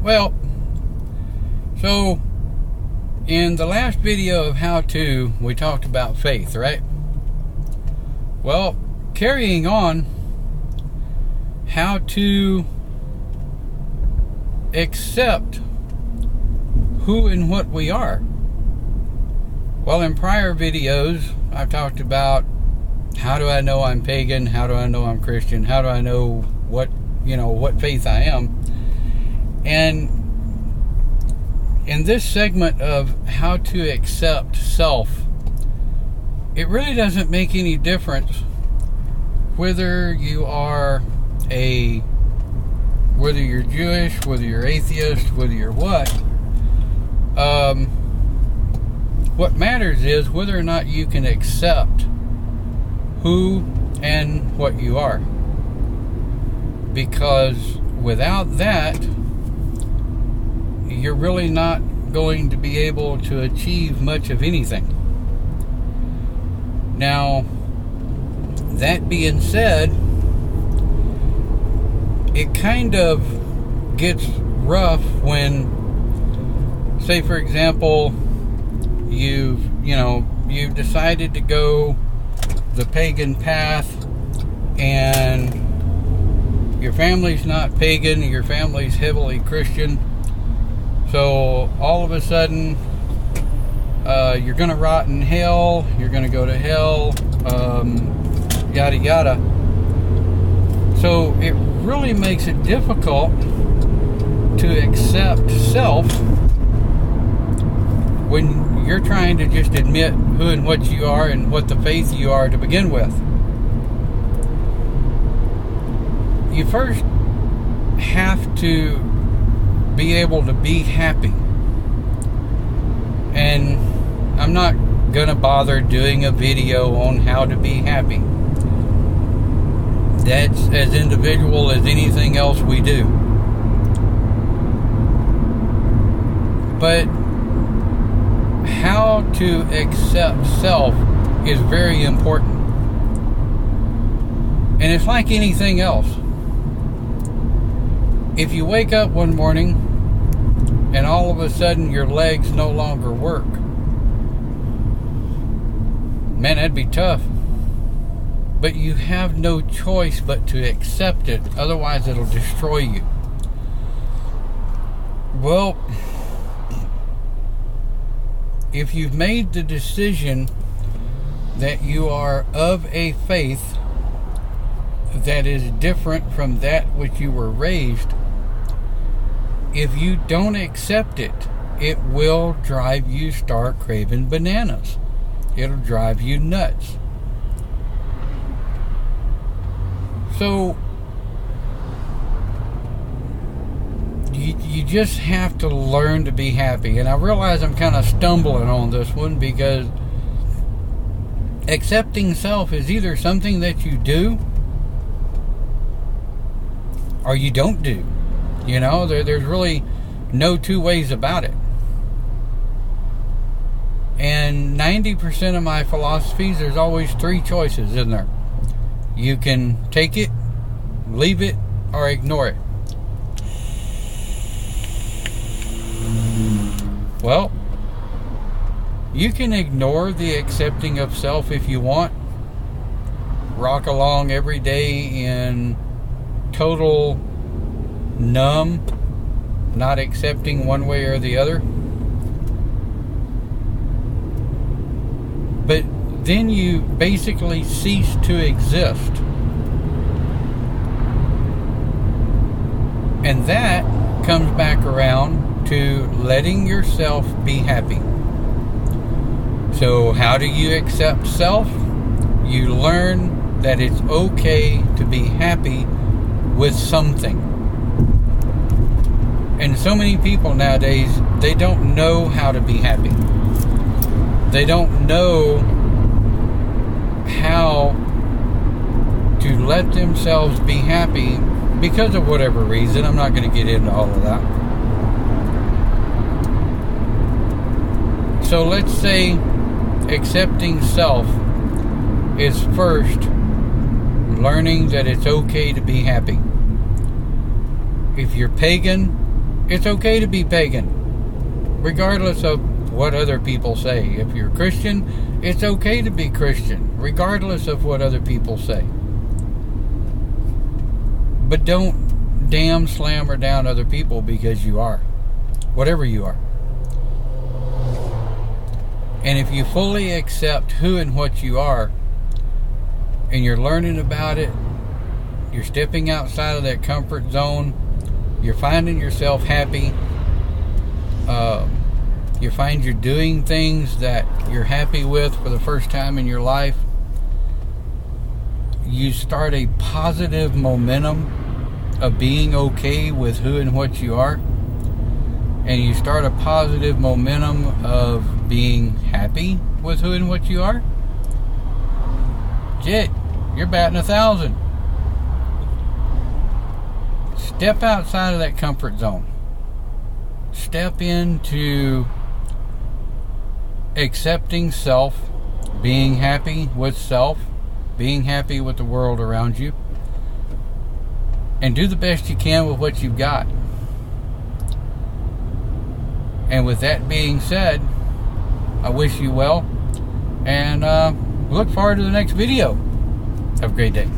Well, so in the last video of how to, we talked about faith, right? Well, carrying on, how to accept who and what we are. Well, in prior videos, I've talked about how do I know I'm pagan? How do I know I'm Christian? How do I know what faith I am? And in this segment of how to accept self, it really doesn't make any difference whether you're Jewish, whether you're atheist, whether you're what. What matters is whether or not you can accept who and what you are. Because without that, you're really not going to be able to achieve much of anything. Now, that being said, it kind of gets rough when, say for example, you've decided to go the pagan path and your family's not pagan, your family's heavily Christian. So all of a sudden, you're going to rot in hell, you're going to go to hell, yada yada. So it really makes it difficult to accept self when you're trying to just admit who and what you are and what the faith you are to begin with. You first have to be able to be happy. And I'm not gonna bother doing a video on how to be happy. That's as individual as anything else we do. But how to accept self is very important. And it's like anything else. If you wake up one morning and all of a sudden your legs no longer work, man, that'd be tough. But you have no choice but to accept it, otherwise it'll destroy you. Well, if you've made the decision that you are of a faith that is different from that which you were raised, if you don't accept it, it will drive you stark craving bananas. It'll drive you nuts. So you just have to learn to be happy. And I realize I'm kind of stumbling on this one because accepting self is either something that you do or you don't do. There's really no two ways about it. And 90% of my philosophies, there's always three choices in there. You can take it, leave it, or ignore it. Well, you can ignore the accepting of self if you want. Rock along every day in total numb, not accepting one way or the other. But then you basically cease to exist. And that comes back around to letting yourself be happy. So how do you accept self? You learn that it's okay to be happy with something. And so many people nowadays, they don't know how to be happy. They don't know how to let themselves be happy because of whatever reason. I'm not going to get into all of that. So let's say accepting self is first learning that it's okay to be happy. If you're pagan, It's okay to be pagan, regardless of what other people say. If you're Christian, it's okay to be Christian, regardless of what other people say. But don't damn slam or down other people because you are, whatever you are. And if you fully accept who and what you are, and you're learning about it, you're stepping outside of that comfort zone, you're finding yourself happy, you find you're doing things that you're happy with for the first time in your life, you start a positive momentum of being okay with who and what you are, and you start a positive momentum of being happy with who and what you are, shit, you're batting 1,000. Step outside of that comfort zone. Step into accepting self, being happy with self, being happy with the world around you, and do the best you can with what you've got. And with that being said, I wish you well, and look forward to the next video. Have a great day.